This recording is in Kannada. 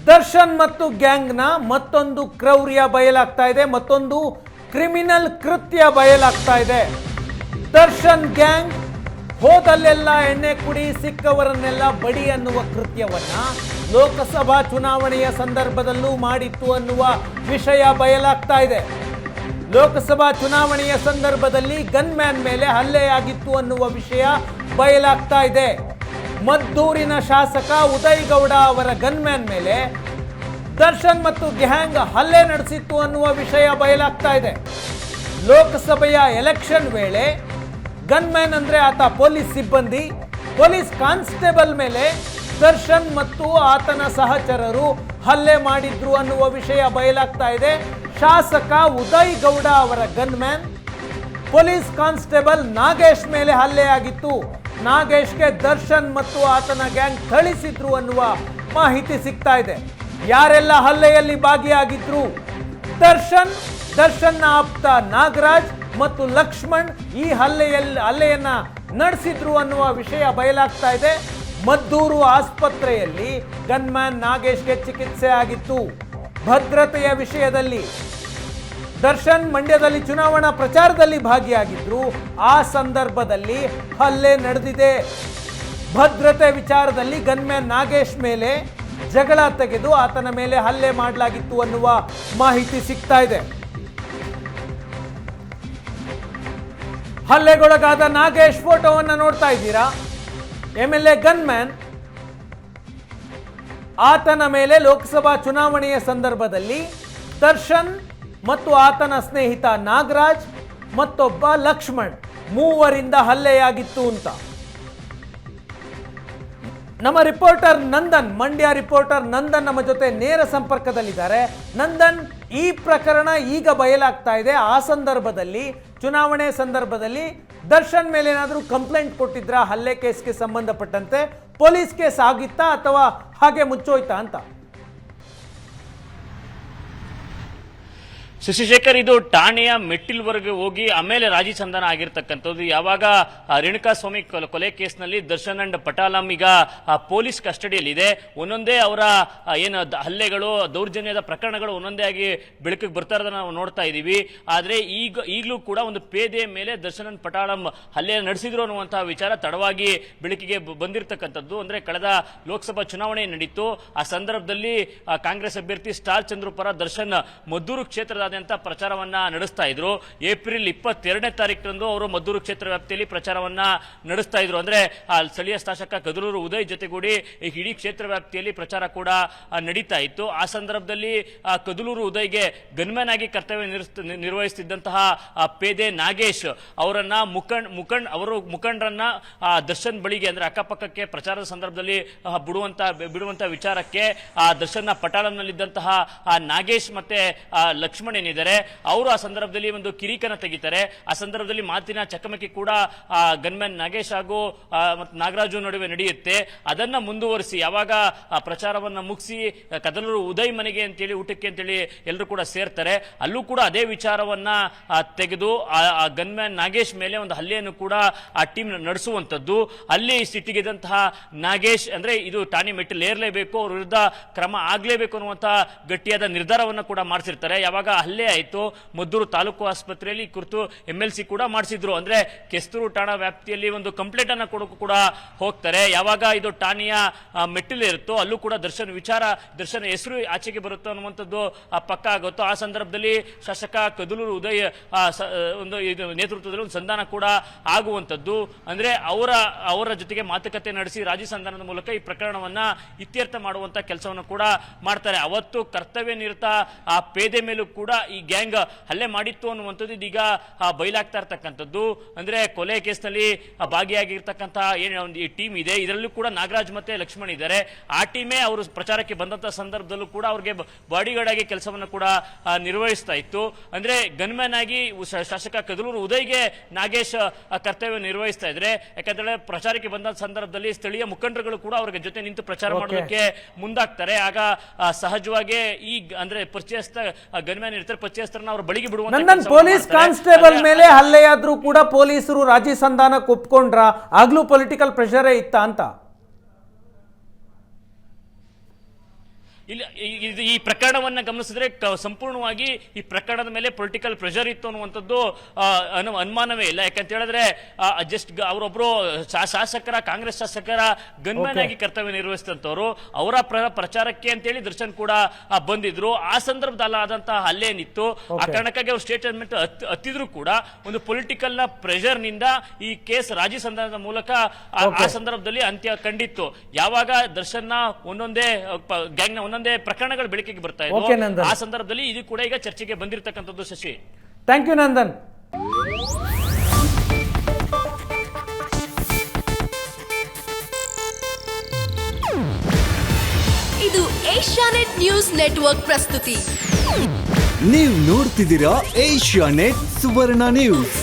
ದರ್ಶನ್ ಮತ್ತು ಗ್ಯಾಂಗ್ನ ಮತ್ತೊಂದು ಕ್ರೌರ್ಯ ಬಯಲಾಗ್ತಾ ಇದೆ, ಮತ್ತೊಂದು ಕ್ರಿಮಿನಲ್ ಕೃತ್ಯ ಬಯಲಾಗ್ತಾ ಇದೆ. ದರ್ಶನ್ ಗ್ಯಾಂಗ್ ಹೋದಲ್ಲೆಲ್ಲ ಎಣ್ಣೆ ಕುಡಿ ಸಿಕ್ಕವರನ್ನೆಲ್ಲ ಬಡಿ ಅನ್ನುವ ಕೃತ್ಯವನ್ನ ಲೋಕಸಭಾ ಚುನಾವಣೆಯ ಸಂದರ್ಭದಲ್ಲೂ ಮಾಡಿತ್ತು ಅನ್ನುವ ವಿಷಯ ಬಯಲಾಗ್ತಾ ಇದೆ. ಲೋಕಸಭಾ ಚುನಾವಣೆಯ ಸಂದರ್ಭದಲ್ಲಿ ಗನ್ಮ್ಯಾನ್ ಮೇಲೆ ಹಲ್ಲೆಯಾಗಿತ್ತು ಅನ್ನುವ ವಿಷಯ ಬಯಲಾಗ್ತಾ ಇದೆ. ಮದ್ದೂರಿನ ಶಾಸಕ ಉದಯ್ ಗೌಡ ಅವರ ಗನ್ಮ್ಯಾನ್ ಮೇಲೆ ದರ್ಶನ್ ಮತ್ತು ಗ್ಯಾಂಗ್ ಹಲ್ಲೆ ನಡೆಸಿತ್ತು ಅನ್ನುವ ವಿಷಯ ಬಯಲಾಗ್ತಾ ಇದೆ. ಲೋಕಸಭೆಯ ಎಲೆಕ್ಷನ್ ವೇಳೆ ಗನ್ಮ್ಯಾನ್ ಅಂದ್ರೆ ಆತ ಪೊಲೀಸ್ ಸಿಬ್ಬಂದಿ, ಪೊಲೀಸ್ ಕಾನ್ಸ್ಟೇಬಲ್ ಮೇಲೆ ದರ್ಶನ್ ಮತ್ತು ಆತನ ಸಹಚರರು ಹಲ್ಲೆ ಮಾಡಿದ್ರು ಅನ್ನುವ ವಿಷಯ ಬಯಲಾಗ್ತಾ ಇದೆ. ಶಾಸಕ ಉದಯ್ ಗೌಡ ಅವರ ಗನ್ಮ್ಯಾನ್ ಪೊಲೀಸ್ ಕಾನ್ಸ್ಟೇಬಲ್ ನಾಗೇಶ್ ಮೇಲೆ ಹಲ್ಲೆಯಾಗಿತ್ತು. ನಾಗೇಶ್ಗೆ ದರ್ಶನ್ ಮತ್ತು ಆತನ ಗ್ಯಾಂಗ್ ಥಳಿಸಿದ್ರು ಅನ್ನುವ ಮಾಹಿತಿ ಸಿಗ್ತಾ ಇದೆ. ಯಾರೆಲ್ಲ ಹಲ್ಲೆಯಲ್ಲಿ ಭಾಗಿಯಾಗಿದ್ರು? ದರ್ಶನ್ನ ಆಪ್ತ ನಾಗರಾಜ್ ಮತ್ತು ಲಕ್ಷ್ಮಣ್ ಈ ಹಲ್ಲೆಯನ್ನ ನಡೆಸಿದ್ರು ಅನ್ನುವ ವಿಷಯ ಬಯಲಾಗ್ತಾ ಇದೆ. ಮದ್ದೂರು ಆಸ್ಪತ್ರೆಯಲ್ಲಿ ಗನ್ಮ್ಯಾನ್ ನಾಗೇಶ್ಗೆ ಚಿಕಿತ್ಸೆ ಆಗಿತ್ತು. ಭದ್ರತೆಯ ವಿಷಯದಲ್ಲಿ ದರ್ಶನ್ ಮಂಡ್ಯದಲ್ಲಿ ಚುನಾವಣಾ ಪ್ರಚಾರದಲ್ಲಿ ಭಾಗಿಯಾಗಿದ್ರು, ಆ ಸಂದರ್ಭದಲ್ಲಿ ಹಲ್ಲೆ ನಡೆದಿದೆ. ಭದ್ರತೆ ವಿಚಾರದಲ್ಲಿ ಗನ್ಮ್ಯಾನ್ ನಾಗೇಶ್ ಮೇಲೆ ಜಗಳ ತೆಗೆದು ಆತನ ಮೇಲೆ ಹಲ್ಲೆ ಮಾಡಲಾಗಿತ್ತು ಅನ್ನುವ ಮಾಹಿತಿ ಸಿಗ್ತಾ ಇದೆ. ಹಲ್ಲೆಗೊಳಗಾದ ನಾಗೇಶ್ ಫೋಟೋವನ್ನ ನೋಡ್ತಾ ಇದ್ದೀರಾ. MLA ಗನ್ಮ್ಯಾನ್ ಆತನ ಮೇಲೆ ಲೋಕಸಭಾ ಚುನಾವಣೆಯ ಸಂದರ್ಭದಲ್ಲಿ ದರ್ಶನ್ ಮತ್ತು ಆತನ ಸ್ನೇಹಿತ ನಾಗರಾಜ್ ಮತ್ತೊಬ್ಬ ಲಕ್ಷ್ಮಣ್ ಮೂವರಿಂದ ಹಲ್ಲೆಯಾಗಿತ್ತು ಅಂತ ನಮ್ಮ ರಿಪೋರ್ಟರ್ ನಂದನ್, ಮಂಡ್ಯ ರಿಪೋರ್ಟರ್ ನಂದನ್ ನಮ್ಮ ಜೊತೆ ನೇರ ಸಂಪರ್ಕದಲ್ಲಿದ್ದಾರೆ. ನಂದನ್, ಈ ಪ್ರಕರಣ ಈಗ ಬಯಲಾಗ್ತಾ ಇದೆ. ಆ ಸಂದರ್ಭದಲ್ಲಿ ಚುನಾವಣೆ ಸಂದರ್ಭದಲ್ಲಿ ದರ್ಶನ್ ಮೇಲೆ ಏನಾದರೂ ಕಂಪ್ಲೇಂಟ್ ಕೊಟ್ಟಿದ್ರಾ? ಹಲ್ಲೆ ಕೇಸ್ಗೆ ಸಂಬಂಧಪಟ್ಟಂತೆ ಪೊಲೀಸ್ ಕೇಸ್ ಆಗಿತ್ತಾ ಅಥವಾ ಹಾಗೆ ಮುಚ್ಚೋಯ್ತಾ ಅಂತ? ಶಶಿಶೇಖರ್, ಇದು ಠಾಣೆಯ ಮೆಟ್ಟಿಲ್ವರೆಗೆ ಹೋಗಿ ಆಮೇಲೆ ರಾಜಿ ಸಂಧಾನ ಆಗಿರ್ತಕ್ಕಂಥದ್ದು. ಯಾವಾಗ ರೇಣುಕಾಸ್ವಾಮಿ ಕೊಲೆ ಕೇಸ್ನಲ್ಲಿ ದರ್ಶನ್ ಅಂಡ್ ಪಟಾಲಂ ಈಗ ಪೊಲೀಸ್ ಕಸ್ಟಡಿಯಲ್ಲಿದೆ. ಒಂದೊಂದೇ ಅವರ ಏನು ಹಲ್ಲೆಗಳು, ದೌರ್ಜನ್ಯದ ಪ್ರಕರಣಗಳು ಒಂದೊಂದೇ ಆಗಿ ಬೆಳಕಿಗೆ ಬರ್ತಾ ಇರೋದನ್ನ ನಾವು ನೋಡ್ತಾ ಇದ್ದೀವಿ. ಆದರೆ ಈಗಲೂ ಕೂಡ ಒಂದು ಪೇದೆಯ ಮೇಲೆ ದರ್ಶನ್ ಅಂಡ್ ಪಟಾಲಂ ಹಲ್ಲೆ ನಡೆಸಿದ್ರು ಅನ್ನುವಂತಹ ವಿಚಾರ ತಡವಾಗಿ ಬೆಳಕಿಗೆ ಬಂದಿರತಕ್ಕಂಥದ್ದು. ಅಂದ್ರೆ ಕಳೆದ ಲೋಕಸಭಾ ಚುನಾವಣೆ ನಡೀತು. ಆ ಸಂದರ್ಭದಲ್ಲಿ ಕಾಂಗ್ರೆಸ್ ಅಭ್ಯರ್ಥಿ ಸ್ಟಾರ್ ಚಂದ್ರು ಪರ ದರ್ಶನ್ ಮದ್ದೂರು ಕ್ಷೇತ್ರದ ಪ್ರಚಾರವನ್ನ ನಡೆಸ್ತಾ ಇದ್ರು. ಏಪ್ರಿಲ್ 22ನೇ ತಾರೀಕಿನಂದು ಅವರು ಮದ್ದೂರು ಕ್ಷೇತ್ರ ವ್ಯಾಪ್ತಿಯಲ್ಲಿ ಪ್ರಚಾರವನ್ನ ನಡೆಸ್ತಾ ಇದ್ರು. ಅಂದ್ರೆ ಸ್ಥಳೀಯ ಶಾಸಕ ಕದಲೂರು ಉದಯ್ ಜೊತೆಗೂಡಿ ಇಡೀ ಕ್ಷೇತ್ರ ವ್ಯಾಪ್ತಿಯಲ್ಲಿ ಪ್ರಚಾರ ಕೂಡ ನಡೀತಾ ಇತ್ತು. ಆ ಸಂದರ್ಭದಲ್ಲಿ ಕದಲೂರು ಉದಯ್ಗೆ ಗನ್ಮ್ಯಾನ್ ಆಗಿ ಕರ್ತವ್ಯ ನಿರ್ವಹಿಸುತ್ತಿದ್ದಂತಹ ಪೇದೆ ನಾಗೇಶ್ ಅವರನ್ನ ಮುಖಂಡರನ್ನ ದರ್ಶನ್ ಬಳಿಗೆ ಅಂದ್ರೆ ಅಕ್ಕಪಕ್ಕಕ್ಕೆ ಪ್ರಚಾರದ ಸಂದರ್ಭದಲ್ಲಿ ಬಿಡುವಂತ ವಿಚಾರಕ್ಕೆ ದರ್ಶನ್ ಪಟಾಳಂನಲ್ಲಿದ್ದಂತಹ ನಾಗೇಶ್ ಮತ್ತೆ ಲಕ್ಷ್ಮಣ್ ಏನಿದ್ದಾರೆ ಅವರು ಆ ಸಂದರ್ಭದಲ್ಲಿ ಒಂದು ಕಿರಿಕನ ತೆಗಿತಾರೆ. ಆ ಸಂದರ್ಭದಲ್ಲಿ ಮಾತಿನ ಚಕಮಕಿ ಕೂಡ ಗನ್ಮ್ಯಾನ್ ನಾಗೇಶ್ ಹಾಗೂ ನಾಗರಾಜು ನಡುವೆ ನಡೆಯುತ್ತೆ. ಅದನ್ನ ಮುಂದುವರಿಸಿ ಯಾವಾಗ ಪ್ರಚಾರವನ್ನ ಮುಗಿಸಿ ಕದಲೂರು ಉದಯ್ ಮನೆಗೆ ಅಂತೇಳಿ ಊಟಕ್ಕೆ ಅಂತೇಳಿ ಎಲ್ಲರೂ ಕೂಡ ಸೇರ್ತಾರೆ. ಅಲ್ಲೂ ಕೂಡ ಅದೇ ವಿಚಾರವನ್ನ ತೆಗೆದು ಆ ಗನ್ಮ್ಯಾನ್ ನಾಗೇಶ್ ಮೇಲೆ ಒಂದು ಹಲ್ಲೆಯನ್ನು ಕೂಡ ಆ ಟೀಮ್ ನಡೆಸುವಂತದ್ದು. ಅಲ್ಲಿ ಸಿಟ್ಟಿಗೆದಂತಹ ನಾಗೇಶ್ ಅಂದ್ರೆ ಇದು ಠಾಣೆ ಮೆಟ್ಟಿಲು ಏರ್ಲೇಬೇಕು, ಅವ್ರ ವಿರುದ್ಧ ಕ್ರಮ ಆಗ್ಲೇಬೇಕು ಅನ್ನುವಂತಹ ಗಟ್ಟಿಯಾದ ನಿರ್ಧಾರವನ್ನ ಕೂಡ ಮಾಡಿಸಿರ್ತಾರೆ. ಯಾವಾಗ ಹಲ್ಲೆ ಆಯಿತು ಮದ್ದೂರು ತಾಲೂಕು ಆಸ್ಪತ್ರೆಯಲ್ಲಿ ಕುರಿತು MLC ಕೂಡ ಮಾಡಿಸಿದ್ರು. ಅಂದ್ರೆ ಕೆಸ್ತೂರು ಠಾಣಾ ವ್ಯಾಪ್ತಿಯಲ್ಲಿ ಒಂದು ಕಂಪ್ಲೇಂಟ್ ಅನ್ನ ಕೊಡೋಕು ಕೂಡ ಹೋಗ್ತಾರೆ. ಯಾವಾಗ ಇದು ಠಾಣೆಯ ಮೆಟ್ಟಿಲು ಇರುತ್ತೋ ಅಲ್ಲೂ ಕೂಡ ದರ್ಶನ್ ಹೆಸರು ಆಚೆಗೆ ಬರುತ್ತೋ ಅನ್ನುವಂಥದ್ದು ಪಕ್ಕ ಆಗುತ್ತೋ. ಆ ಸಂದರ್ಭದಲ್ಲಿ ಶಾಸಕ ಕದಲೂರು ಉದಯ್ ಒಂದು ನೇತೃತ್ವದಲ್ಲಿ ಒಂದು ಸಂಧಾನ ಕೂಡ ಆಗುವಂಥದ್ದು. ಅಂದ್ರೆ ಅವರ ಜೊತೆಗೆ ಮಾತುಕತೆ ನಡೆಸಿ ರಾಜಿ ಸಂಧಾನದ ಮೂಲಕ ಈ ಪ್ರಕರಣವನ್ನ ಇತ್ಯರ್ಥ ಮಾಡುವಂತ ಕೆಲಸವನ್ನು ಕೂಡ ಮಾಡ್ತಾರೆ. ಅವತ್ತು ಕರ್ತವ್ಯ ನಿರತ ಆ ಪೇದೆ ಮೇಲೂ ಕೂಡ ಈ ಗ್ಯಾಂಗ್ ಹಲ್ಲೆ ಮಾಡಿತ್ತು ಅನ್ನುವಂಥದ್ದು ಇದೀಗ ಬಯಲಾಗ್ತಾ ಇರ್ತಕ್ಕಂಥದ್ದು. ಅಂದ್ರೆ ಕೊಲೆ ಕೇಸ್ನಲ್ಲಿ ಭಾಗಿಯಾಗಿರ್ತಕ್ಕಂತಹ ಏನು ಈ ಟೀಮ್ ಇದೆ, ಇದರಲ್ಲೂ ಕೂಡ ನಾಗರಾಜ್ ಮತ್ತೆ ಲಕ್ಷ್ಮಣ್ ಇದ್ದಾರೆ. ಆ ಟೀಮೇ ಅವರು ಪ್ರಚಾರಕ್ಕೆ ಬಂದಂತಹ ಸಂದರ್ಭದಲ್ಲೂ ಕೂಡ ಅವ್ರಿಗೆ ಬಾಡಿಗಾರ್ಡ್ ಆಗಿ ಕೆಲಸವನ್ನು ಕೂಡ ನಿರ್ವಹಿಸ್ತಾ ಇತ್ತು. ಅಂದ್ರೆ ಗನ್ಮ್ಯಾನ್ ಆಗಿ ಶಾಸಕ ಕದಲೂರು ಉದಯ್ಗೆ ನಾಗೇಶ್ ಕರ್ತವ್ಯ ನಿರ್ವಹಿಸ್ತಾ ಇದ್ರೆ, ಯಾಕಂದ್ರೆ ಪ್ರಚಾರಕ್ಕೆ ಬಂದ ಸಂದರ್ಭದಲ್ಲಿ ಸ್ಥಳೀಯ ಮುಖಂಡರುಗಳು ಕೂಡ ಅವ್ರಿಗೆ ಜೊತೆ ನಿಂತು ಪ್ರಚಾರ ಮಾಡೋದಕ್ಕೆ ಮುಂದಾಗ್ತಾರೆ. ಆಗ ಸಹಜವಾಗಿ ಈ ಅಂದ್ರೆ ಪರಿಚಯಸ್ಥ ಗನ್ಮ್ಯಾನ್ ಇರ್ತಾರೆ, ಪರಿಚಯಸ್ಥರನ್ನ ಅವ್ರ ಬಳಿಗೆ ಬಿಡುವಂತ ಪೊಲೀಸ್ ಕಾನ್ಸ್ಟೇಬಲ್ ಮೇಲೆ ಹಲ್ಲೆಯಾದ್ರೂ ಕೂಡ ಪೊಲೀಸರು ರಾಜಿ ಸಂಧಾನಕ್ಕೆ ಒಪ್ಕೊಂಡ್ರ? ಆಗ್ಲೂ ಪೊಲಿಟಿಕಲ್ ಪ್ರೆಷರೇ ಇತ್ತ ಅಂತ? ಇಲ್ಲಿ ಈ ಪ್ರಕರಣವನ್ನ ಗಮನಿಸಿದ್ರೆ ಸಂಪೂರ್ಣವಾಗಿ ಈ ಪ್ರಕರಣದ ಮೇಲೆ ಪೊಲಿಟಿಕಲ್ ಪ್ರೆಷರ್ ಇತ್ತು ಅನ್ನುವಂಥದ್ದು ಅನುಮಾನವೇ ಇಲ್ಲ. ಯಾಕಂತ ಹೇಳಿದ್ರೆ ಜಸ್ಟ್ ಅವರೊಬ್ರು ಶಾಸಕರ, ಕಾಂಗ್ರೆಸ್ ಶಾಸಕರ ಗನ್ಮ್ಯಾನ್ ಆಗಿ ಕರ್ತವ್ಯ ನಿರ್ವಹಿಸಿದಂತವರು, ಅವರ ಪ್ರಚಾರಕ್ಕೆ ಅಂತೇಳಿ ದರ್ಶನ್ ಕೂಡ ಬಂದಿದ್ರು. ಆ ಸಂದರ್ಭದಲ್ಲಿ ಆದಂತಹ ಹಲ್ಲೆ ಏನಿತ್ತು, ಆ ಕಾರಣಕ್ಕಾಗಿ ಅವರು ಸ್ಟೇಟ್ಮೆಂಟ್ ಹತ್ತಿದ್ರು ಕೂಡ ಒಂದು ಪೊಲಿಟಿಕಲ್ ನ ಪ್ರೆಷರ್ ನಿಂದ ಈ ಕೇಸ್ ರಾಜಿ ಸಂಧಾನದ ಮೂಲಕ ಆ ಸಂದರ್ಭದಲ್ಲಿ ಅಂತ್ಯ ಕಂಡಿತ್ತು. ಯಾವಾಗ ದರ್ಶನ್ ನ ಒಂದೊಂದೇ ಗ್ಯಾಂಗ್ ನ ಒಂದೊಂದೇ ಪ್ರಕರಣಗಳು ಬೆಳಕಿಗೆ ಬರ್ತಾ ಇತ್ತು, ಆ ಸಂದರ್ಭದಲ್ಲಿ ಇದು ಕೂಡ ಈಗ ಚರ್ಚೆಗೆ ಬಂದಿರತಕ್ಕಂಥದ್ದು. Shashi, thank you Nandan. ಇದು ಏಷ್ಯಾನೆಟ್ ನ್ಯೂಸ್ ನೆಟ್ವರ್ಕ್ ಪ್ರಸ್ತುತಿ. ನೀವು ನೋಡ್ತಿದ್ದೀರಾ ಏಷ್ಯಾನೆಟ್ ಸುವರ್ಣ ನ್ಯೂಸ್.